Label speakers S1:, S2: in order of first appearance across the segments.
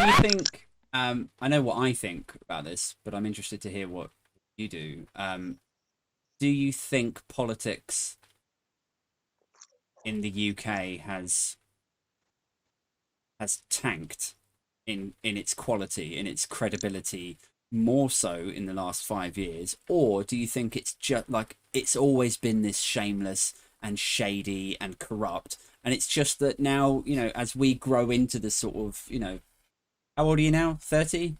S1: you think? I know what I think about this, but I'm interested to hear what you do. Do you think politics in the UK has tanked in its quality, in its credibility, more so in the last 5 years, or do you think it's just like it's always been this shameless and shady and corrupt, and it's just that now, as we grow into the sort of, how old are you now? 30?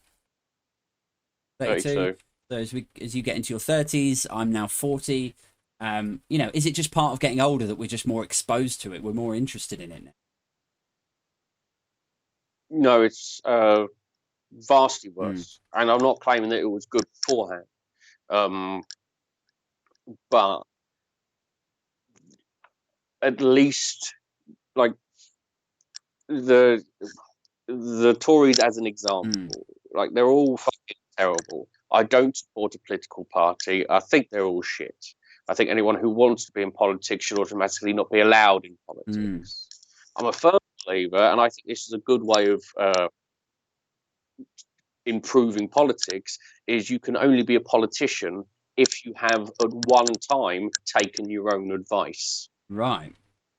S1: 32?
S2: 32.
S1: So as you get into your 30s, I'm now 40. Is it just part of getting older that we're just more exposed to it? We're more interested in it now?
S2: No, it's vastly
S1: Mm.
S2: worse. And I'm not claiming that it was good beforehand. Um, but at least, like, the Tories as an example,
S1: Mm.
S2: like, they're all fucking terrible. I don't support a political party. I think they're all shit. I think anyone who wants to be in politics should automatically not be allowed in
S1: Mm.
S2: politics. I'm a firm believer, and I think this is a good way of improving politics, is you can only be a politician if you have at one time taken your own advice.
S1: Right.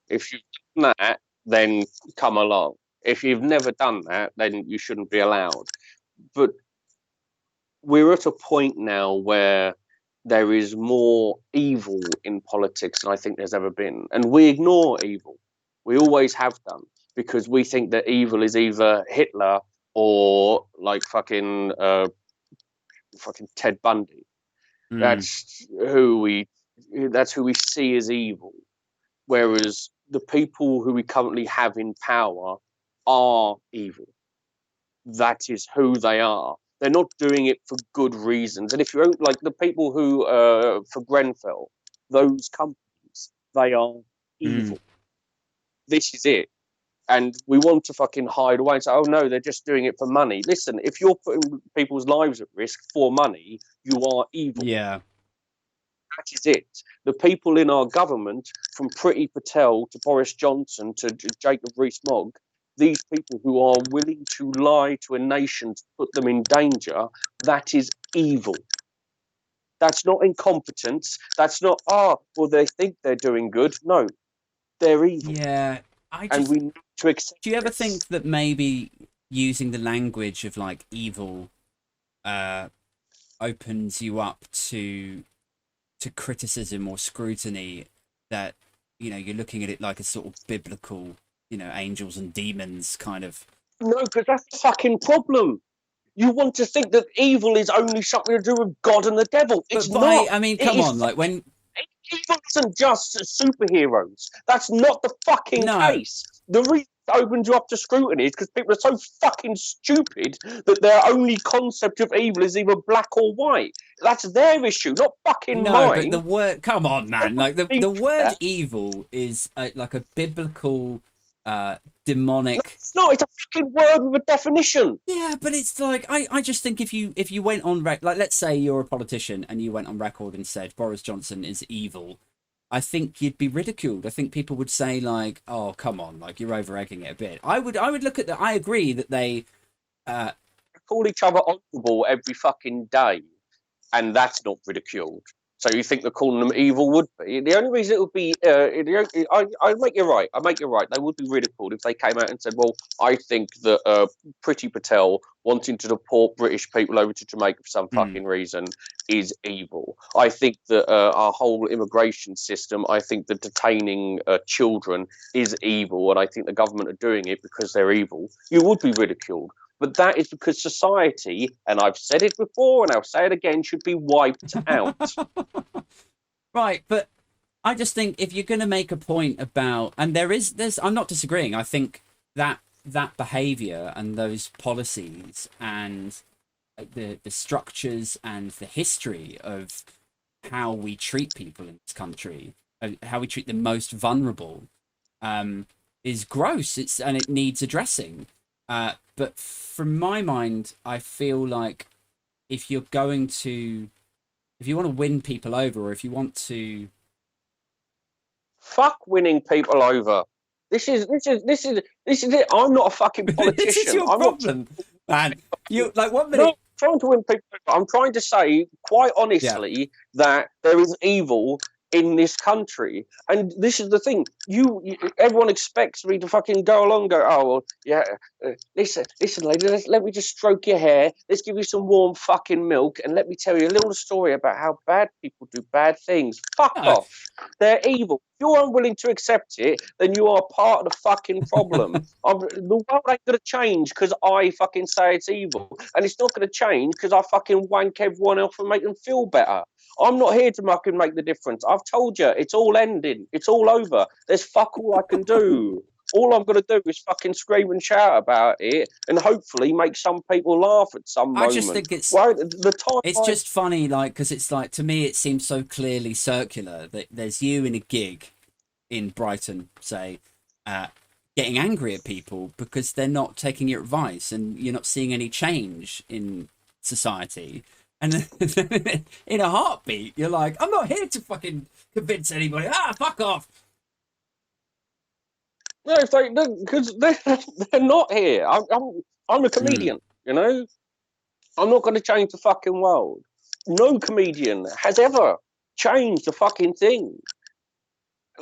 S2: If you've done that, then come along. If you've never done that, then you shouldn't be allowed. But we're at a point now where there is more evil in politics than I think there's ever been. And we ignore evil. We always have done, because we think that evil is either Hitler or like fucking Ted Bundy.
S1: Mm.
S2: That's who we see as evil. Whereas the people who we currently have in power are evil. That is who they are. They're not doing it for good reasons. And if you don't like the people who, for Grenfell, those companies, they are
S1: Mm.
S2: evil. This is it. And we want to fucking hide away and say, oh no, they're just doing it for money. Listen, if you're putting people's lives at risk for money, you are evil.
S1: Yeah.
S2: That is it. The people in our government, from Priti Patel to Boris Johnson to Jacob Rees-Mogg, these people who are willing to lie to a nation to put them in danger, that is evil. That's not incompetence. That's not, well, they think they're doing good. No, they're evil.
S1: Yeah.
S2: And we need to accept
S1: Do you ever
S2: this.
S1: think that maybe using the language of like evil uh opens you up to criticism or scrutiny, that you're looking at it like a sort of biblical, angels and demons kind of.
S2: No, because that's the fucking problem. You want to think that evil is only something to do with God and the devil. It's
S1: But
S2: not.
S1: I mean,
S2: It
S1: come
S2: is.
S1: on, like when.
S2: Evil isn't just superheroes. That's not the fucking
S1: No.
S2: case. The reason it opens you up to scrutiny is because people are so fucking stupid that their only concept of evil is either black or white. That's their issue, not fucking
S1: No, but the
S2: mine.
S1: word, come on, man. Like the
S2: Think
S1: word
S2: that.
S1: evil is like a biblical, demonic.
S2: It's not. It's a fucking word with a definition.
S1: Yeah, but it's like I just think if you went on like, let's say you're a politician and you went on record and said Boris Johnson is evil, I think you'd be ridiculed. I think people would say like, oh, come on, like you're over egging it a bit. I would look at that. I agree that they uh
S2: They call each other honourable every fucking day, and that's not ridiculed. So you think that calling them evil would be? The only reason it would be, I make you right. I make you right. They would be ridiculed if they came out and said, "Well, I think that Priti Patel wanting to deport British people over to Jamaica for some
S1: hmm,
S2: fucking reason is evil. I think that our whole immigration system, I think that detaining children is evil, and I think the government are doing it because they're evil." You would be ridiculed. But that is because society, and I've said it before and I'll say it again, should be wiped out.
S1: right, but I just think if you're going to make a point about, and there's I'm not disagreeing. I think that behavior and those policies and the structures and the history of how we treat people in this country, how we treat the most vulnerable, is gross. It needs addressing. But from my mind, I feel like if you're going to, if you want to win people over, or if you want to.
S2: Fuck winning people over. This is it. I'm not a fucking
S1: This is
S2: politician.
S1: your
S2: I'm not.
S1: problem. Man, you like 1 minute.
S2: No, I'm trying to win people. I'm trying to say, quite
S1: Yeah.
S2: honestly, that there is evil in this country, and this is the thing. Everyone expects me to fucking go along, and go, oh well, yeah. Listen, lady. Let me just stroke your hair. Let's give you some warm fucking milk, and let me tell you a little story about how bad people do bad things. Fuck
S1: No.
S2: off. They're evil. If you're unwilling to accept it, then you are part of the fucking problem. The world ain't gonna change because I fucking say it's evil, and it's not gonna change because I fucking wank everyone else and make them feel better. I'm not here to fucking make the difference. I've told you, it's all ending. It's all over. There's fuck all I can do. All I'm gonna do is fucking scream and shout about it, and hopefully make some people laugh at some
S1: I just
S2: moment.
S1: think it's
S2: Well, the time
S1: it's just funny, like, because it's like, to me it seems so clearly circular that there's you in a gig in Brighton, say, uh, getting angry at people because they're not taking your advice and you're not seeing any change in society. And then in a heartbeat, you're like, I'm not here to fucking convince anybody. Ah, fuck off.
S2: no, it's like because they're not here. I'm a
S1: Mm,
S2: comedian, you know. I'm not going to change the fucking world. No comedian has ever changed the fucking thing.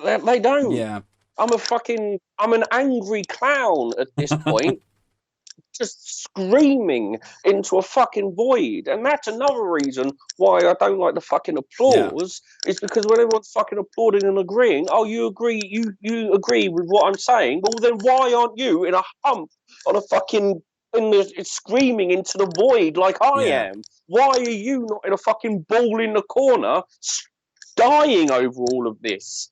S2: They don't.
S1: yeah.
S2: I'm an angry clown at this point, just screaming into a fucking void. And that's another reason why I don't like the fucking
S1: Yeah.
S2: applause, is because when everyone's fucking applauding and agreeing, oh, you agree with what I'm saying, well, then why aren't you in a hump on a fucking it's screaming into the void like I
S1: Yeah.
S2: am? Why are you not in a fucking ball in the corner dying over all of this?